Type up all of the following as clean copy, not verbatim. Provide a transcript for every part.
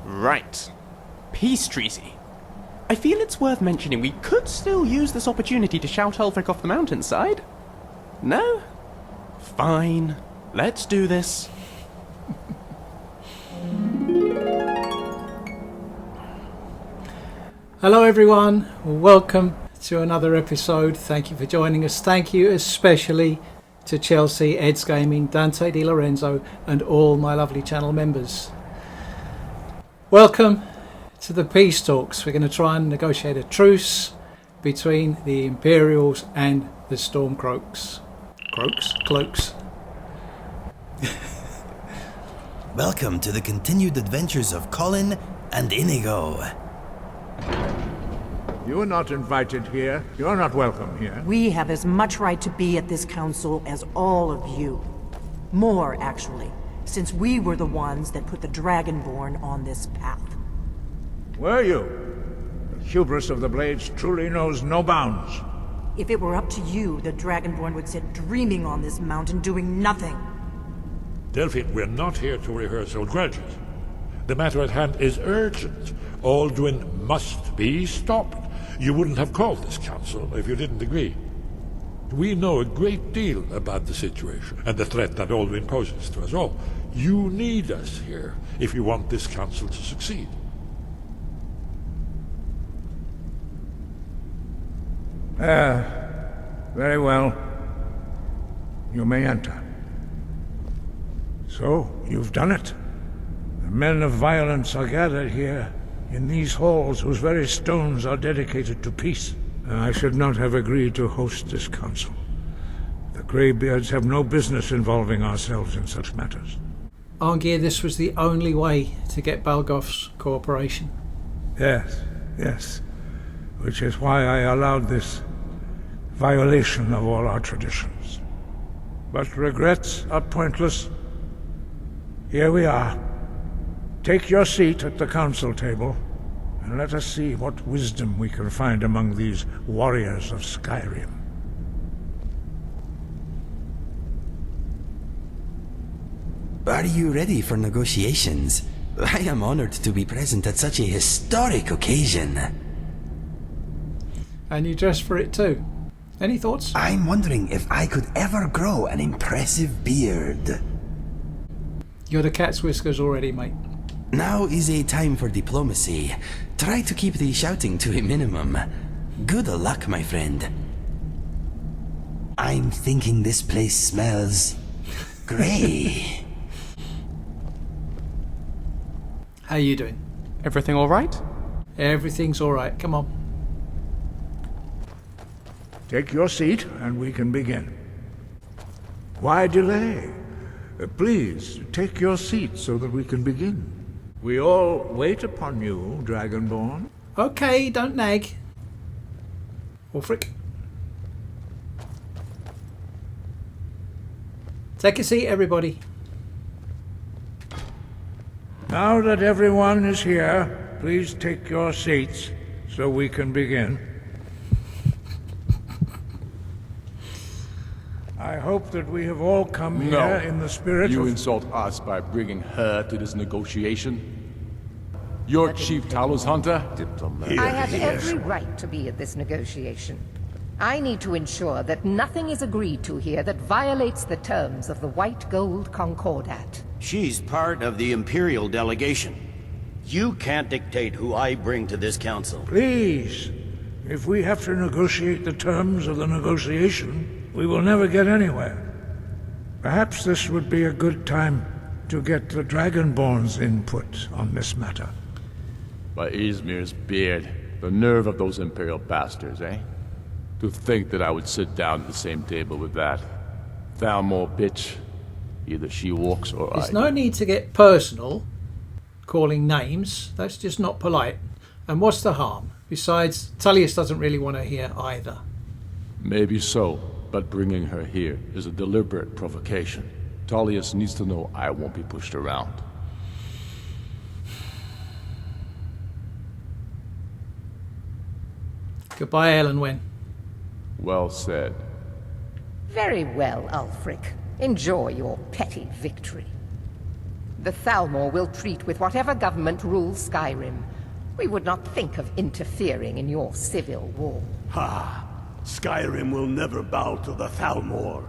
Right. Peace treaty. I feel it's worth mentioning we could still use this opportunity to shout Ulfric off the mountainside. No? Fine. Let's do this. Hello everyone, welcome to another episode. Thank you for joining us. Thank you especially to Chelsea, Ed's Gaming, Dante Di Lorenzo and all my lovely channel members. Welcome to the Peace Talks. We're going to try and negotiate a truce between the Imperials and the Stormcloaks. Cloaks. Welcome to the continued adventures of Colin and Inigo. You are not invited here. You are not welcome here. We have as much right to be at this council as all of you. More, actually, since we were the ones that put the Dragonborn on this path. Were you? The hubris of the Blades truly knows no bounds. If it were up to you, the Dragonborn would sit dreaming on this mountain doing nothing. Delphine, we're not here to rehearse old grudges. The matter at hand is urgent. Alduin must be stopped. You wouldn't have called this council if you didn't agree. We know a great deal about the situation and the threat that Alduin poses to us all. You need us here if you want this council to succeed. Very well. You may enter. So, you've done it. The men of violence are gathered here, in these halls whose very stones are dedicated to peace. I should not have agreed to host this council. The Greybeards have no business involving ourselves in such matters. Arngeir, this was the only way to get Balgoth's cooperation. Yes. Which is why I allowed this violation of all our traditions. But regrets are pointless. Here we are. Take your seat at the council table, and let us see what wisdom we can find among these warriors of Skyrim. Are you ready for negotiations? I am honored to be present at such a historic occasion. And you dressed for it too. Any thoughts? I'm wondering if I could ever grow an impressive beard. You're the cat's whiskers already, mate. Now is a time for diplomacy. Try to keep the shouting to a minimum. Good luck, my friend. I'm thinking this place smells grey. How you doing? Everything alright? Everything's alright. Come on. Take your seat, and we can begin. Why delay? Please, take your seat so that we can begin. We all wait upon you, Dragonborn. Okay, don't nag. Ulfric. Take a seat, everybody. Now that everyone is here, please take your seats so we can begin. I hope that we have all come here in the spirit You of... insult us by bringing her to this negotiation? You're Chief Talos Hunter? I have every right to be at this negotiation. I need to ensure that nothing is agreed to here that violates the terms of the White Gold Concordat. She's part of the Imperial delegation. You can't dictate who I bring to this council. Please, if we have to negotiate the terms of the negotiation, we will never get anywhere. Perhaps this would be a good time to get the Dragonborn's input on this matter. By Izmir's beard, the nerve of those Imperial bastards, eh? To think that I would sit down at the same table with that Thalmor bitch. Either she walks or There's I no do. need to get personal, calling names. That's just not polite. And what's the harm? Besides, Tullius doesn't really want to hear either. Maybe so, but bringing her here is a deliberate provocation. Tullius needs to know I won't be pushed around. Goodbye, Elenwen. Well said. Very well, Ulfric. Enjoy your petty victory. The Thalmor will treat with whatever government rules Skyrim. We would not think of interfering in your civil war. Ha! Skyrim will never bow to the Thalmor.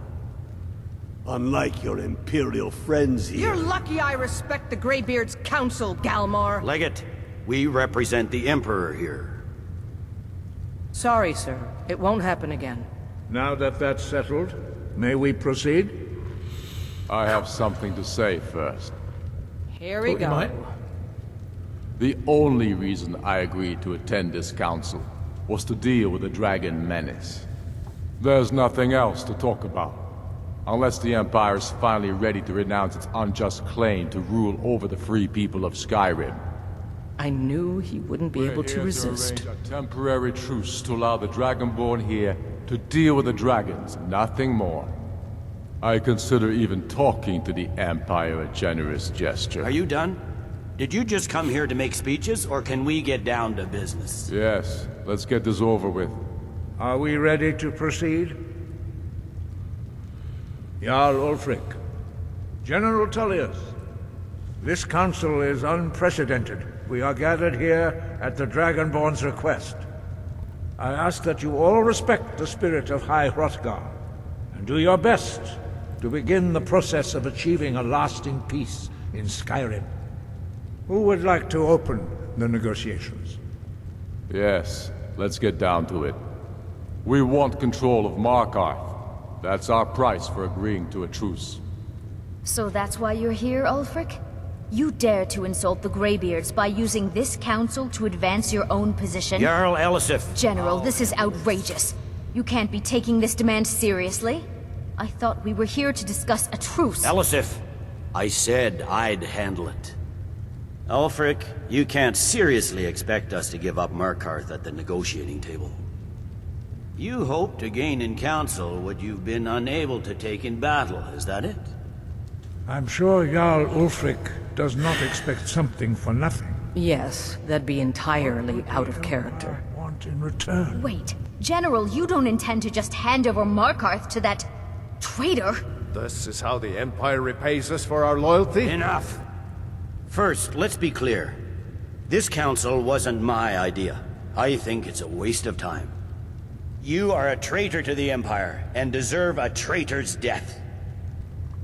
Unlike your Imperial friends here. You're lucky I respect the Greybeard's counsel, Galmar. Legate, we represent the Emperor here. Sorry, sir. It won't happen again. Now that that's settled, may we proceed? I have something to say first. Here we Thought you go. might. The only reason I agreed to attend this council was to deal with the dragon menace. There's nothing else to talk about. Unless the Empire is finally ready to renounce its unjust claim to rule over the free people of Skyrim. I knew he wouldn't be able to We're here resist. To arrange a temporary truce to allow the Dragonborn here to deal with the dragons, nothing more. I consider even talking to the Empire a generous gesture. Are you done? Did you just come here to make speeches, or can we get down to business? Yes, let's get this over with. Are we ready to proceed? Jarl Ulfric, General Tullius, this council is unprecedented. We are gathered here at the Dragonborn's request. I ask that you all respect the spirit of High Hrothgar, and do your best to begin the process of achieving a lasting peace in Skyrim. Who would like to open the negotiations? Yes, let's get down to it. We want control of Markarth. That's our price for agreeing to a truce. So that's why you're here, Ulfric? You dare to insult the Greybeards by using this council to advance your own position? Jarl Elisif. General, this is outrageous. You can't be taking this demand seriously. I thought we were here to discuss a truce. Elisif, I said I'd handle it. Ulfric, you can't seriously expect us to give up Markarth at the negotiating table. You hope to gain in council what you've been unable to take in battle, is that it? I'm sure Jarl Ulfric does not expect something for nothing. Yes, that'd be entirely out of character. I want in return. Wait, General, you don't intend to just hand over Markarth to that traitor? This is how the Empire repays us for our loyalty? Enough! First, let's be clear. This council wasn't my idea. I think it's a waste of time. You are a traitor to the Empire, and deserve a traitor's death.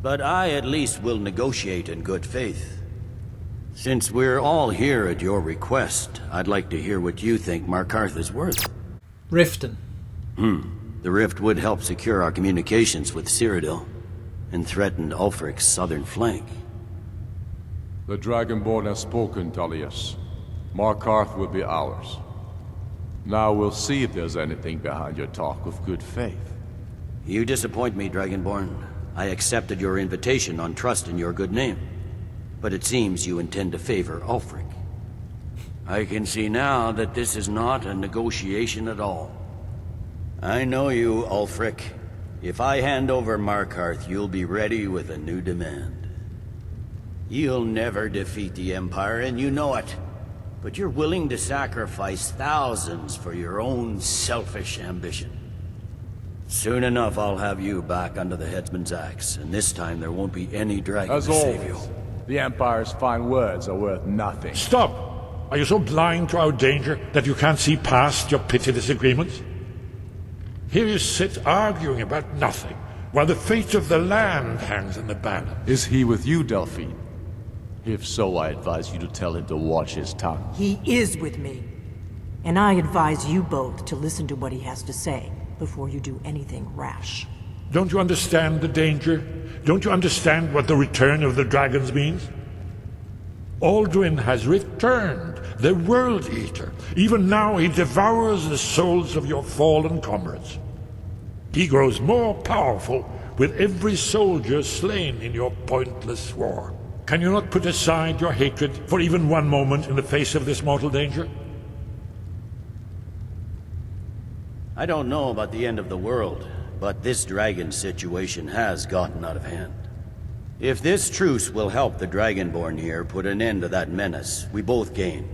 But I at least will negotiate in good faith. Since we're all here at your request, I'd like to hear what you think Markarth is worth. Riften. The rift would help secure our communications with Cyrodiil, and threaten Ulfric's southern flank. The Dragonborn has spoken, Tullius. Markarth will be ours. Now we'll see if there's anything behind your talk of good faith. You disappoint me, Dragonborn. I accepted your invitation on trust in your good name. But it seems you intend to favor Ulfric. I can see now that this is not a negotiation at all. I know you, Ulfric. If I hand over Markarth, you'll be ready with a new demand. You'll never defeat the Empire, and you know it. But you're willing to sacrifice thousands for your own selfish ambition. Soon enough, I'll have you back under the headsman's axe, and this time there won't be any dragon As to save always, you. the Empire's fine words are worth nothing. Stop! Are you so blind to our danger that you can't see past your petty disagreements? Here you sit arguing about nothing, while the fate of the land hangs in the balance. Is he with you, Delphine? If so, I advise you to tell him to watch his tongue. He is with me. And I advise you both to listen to what he has to say before you do anything rash. Don't you understand the danger? Don't you understand what the return of the dragons means? Alduin has returned, the World Eater. Even now he devours the souls of your fallen comrades. He grows more powerful with every soldier slain in your pointless war. Can you not put aside your hatred for even one moment in the face of this mortal danger? I don't know about the end of the world, but this dragon situation has gotten out of hand. If this truce will help the Dragonborn here put an end to that menace, we both gain.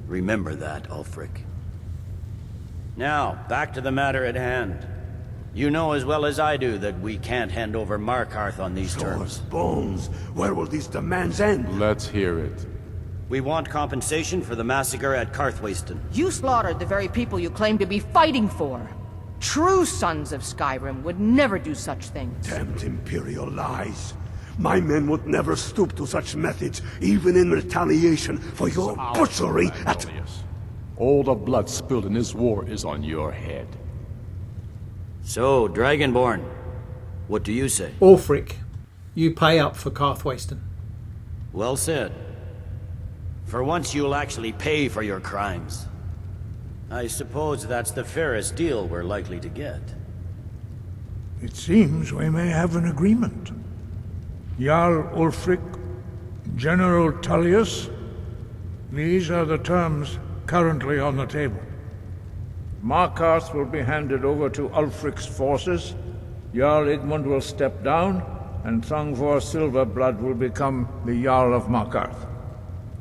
Remember that, Ulfric. Now, back to the matter at hand. You know as well as I do that we can't hand over Markarth on these terms. Bones, where will these demands end? Let's hear it. We want compensation for the massacre at Karthwasten. You slaughtered the very people you claim to be fighting for. True sons of Skyrim would never do such things. Damned Imperial lies. My men would never stoop to such methods, even in retaliation for your butchery at... All the blood spilled in this war is on your head. So, Dragonborn, what do you say? Ulfric, you pay up for Karthwasten. Well said. For once you'll actually pay for your crimes. I suppose that's the fairest deal we're likely to get. It seems we may have an agreement. Jarl Ulfric, General Tullius, these are the terms currently on the table. Markarth will be handed over to Ulfric's forces, Jarl Igmund will step down, and Thongvor Silverblood will become the Jarl of Markarth.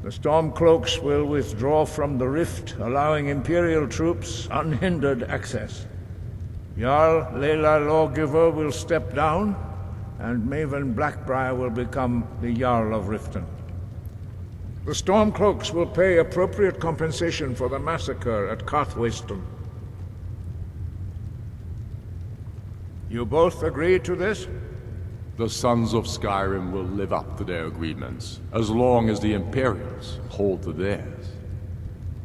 The Stormcloaks will withdraw from the rift, allowing Imperial troops unhindered access. Jarl Leila Lawgiver will step down, and Maven Blackbriar will become the Jarl of Riften. The Stormcloaks will pay appropriate compensation for the massacre at Karthwasten. You both agree to this? The Sons of Skyrim will live up to their agreements, as long as the Imperials hold to theirs.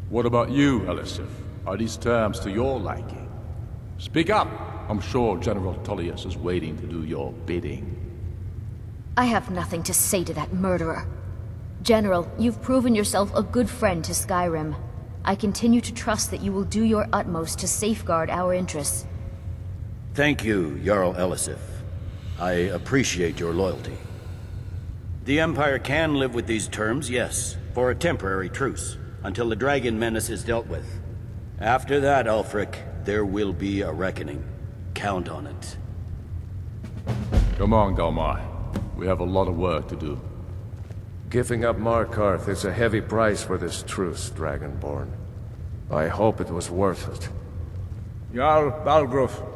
What about you, Elisif? Are these terms to your liking? Speak up! I'm sure General Tullius is waiting to do your bidding. I have nothing to say to that murderer. General, you've proven yourself a good friend to Skyrim. I continue to trust that you will do your utmost to safeguard our interests. Thank you, Jarl Elisif. I appreciate your loyalty. The Empire can live with these terms, yes, for a temporary truce, until the dragon menace is dealt with. After that, Ulfric, there will be a reckoning. Count on it. Come on, Galmar. We have a lot of work to do. Giving up Markarth is a heavy price for this truce, Dragonborn. I hope it was worth it. Jarl Balgruf,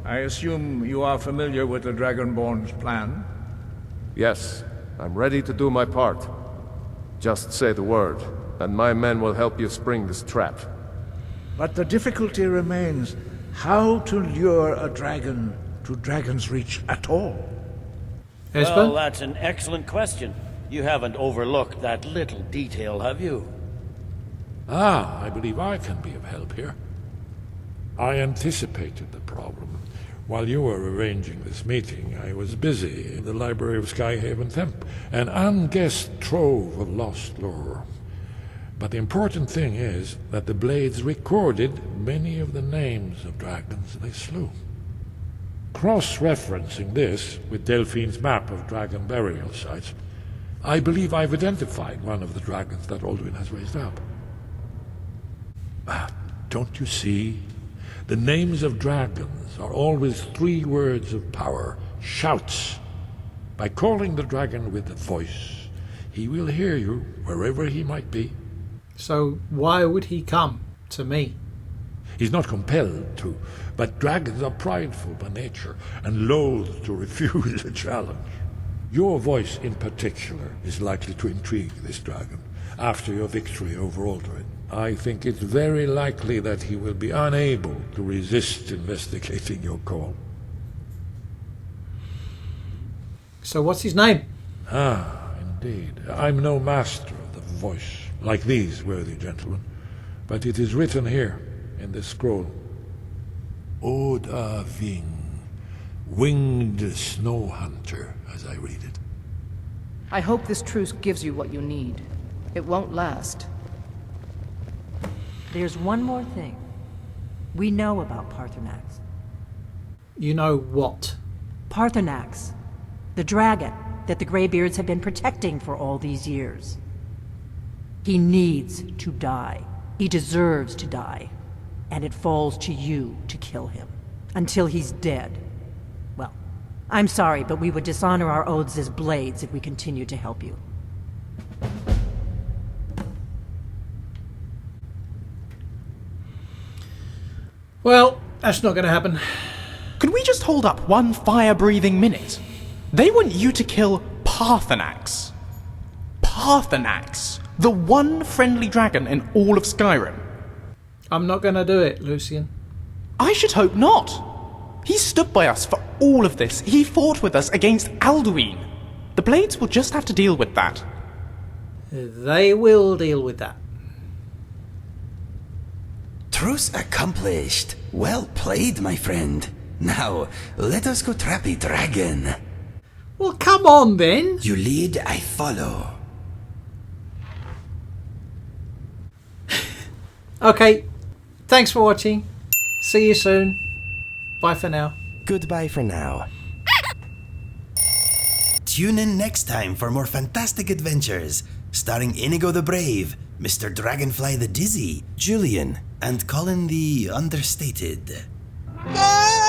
I assume you are familiar with the Dragonborn's plan? Yes, I'm ready to do my part. Just say the word, and my men will help you spring this trap. But the difficulty remains how to lure a dragon to Dragon's Reach at all. Well, that's an excellent question. You haven't overlooked that little detail, have you? Ah, I believe I can be of help here. I anticipated the problem. While you were arranging this meeting, I was busy in the library of Skyhaven Temp, an unguessed trove of lost lore. But the important thing is that the Blades recorded many of the names of dragons they slew. Cross-referencing this with Delphine's map of dragon burial sites, I believe I've identified one of the dragons that Alduin has raised up. Don't you see? The names of dragons are always 3 words of power, shouts. By calling the dragon with a voice, he will hear you wherever he might be. So why would he come to me? He's not compelled to, but dragons are prideful by nature and loath to refuse a challenge. Your voice in particular is likely to intrigue this dragon after your victory over Alduin. I think it's very likely that he will be unable to resist investigating your call. So what's his name? Ah, indeed. I'm no master of the voice, like these worthy gentlemen, but it is written here in this scroll. Oda Ving, winged snow hunter, as I read it. I hope this truce gives you what you need. It won't last. There's one more thing. We know about Paarthurnax. You know what? Paarthurnax. The dragon that the Greybeards have been protecting for all these years. He needs to die. He deserves to die. And it falls to you to kill him. Until he's dead. Well, I'm sorry, but we would dishonor our oaths as Blades if we continued to help you. Well, that's not going to happen. Could we just hold up one fire-breathing minute? They want you to kill Parthenax. Parthenax, the one friendly dragon in all of Skyrim. I'm not going to do it, Lucian. I should hope not. He stood by us for all of this. He fought with us against Alduin. The Blades will just have to deal with that. They will deal with that. Truce accomplished. Well played, my friend. Now, let us go trap a dragon. Well, come on then. You lead, I follow. Okay, thanks for watching. See you soon. Bye for now. Goodbye for now. Tune in next time for more fantastic adventures, starring Inigo the Brave, Mr. Dragonfly the Dizzy, Julian, and Colin the Understated. Yeah.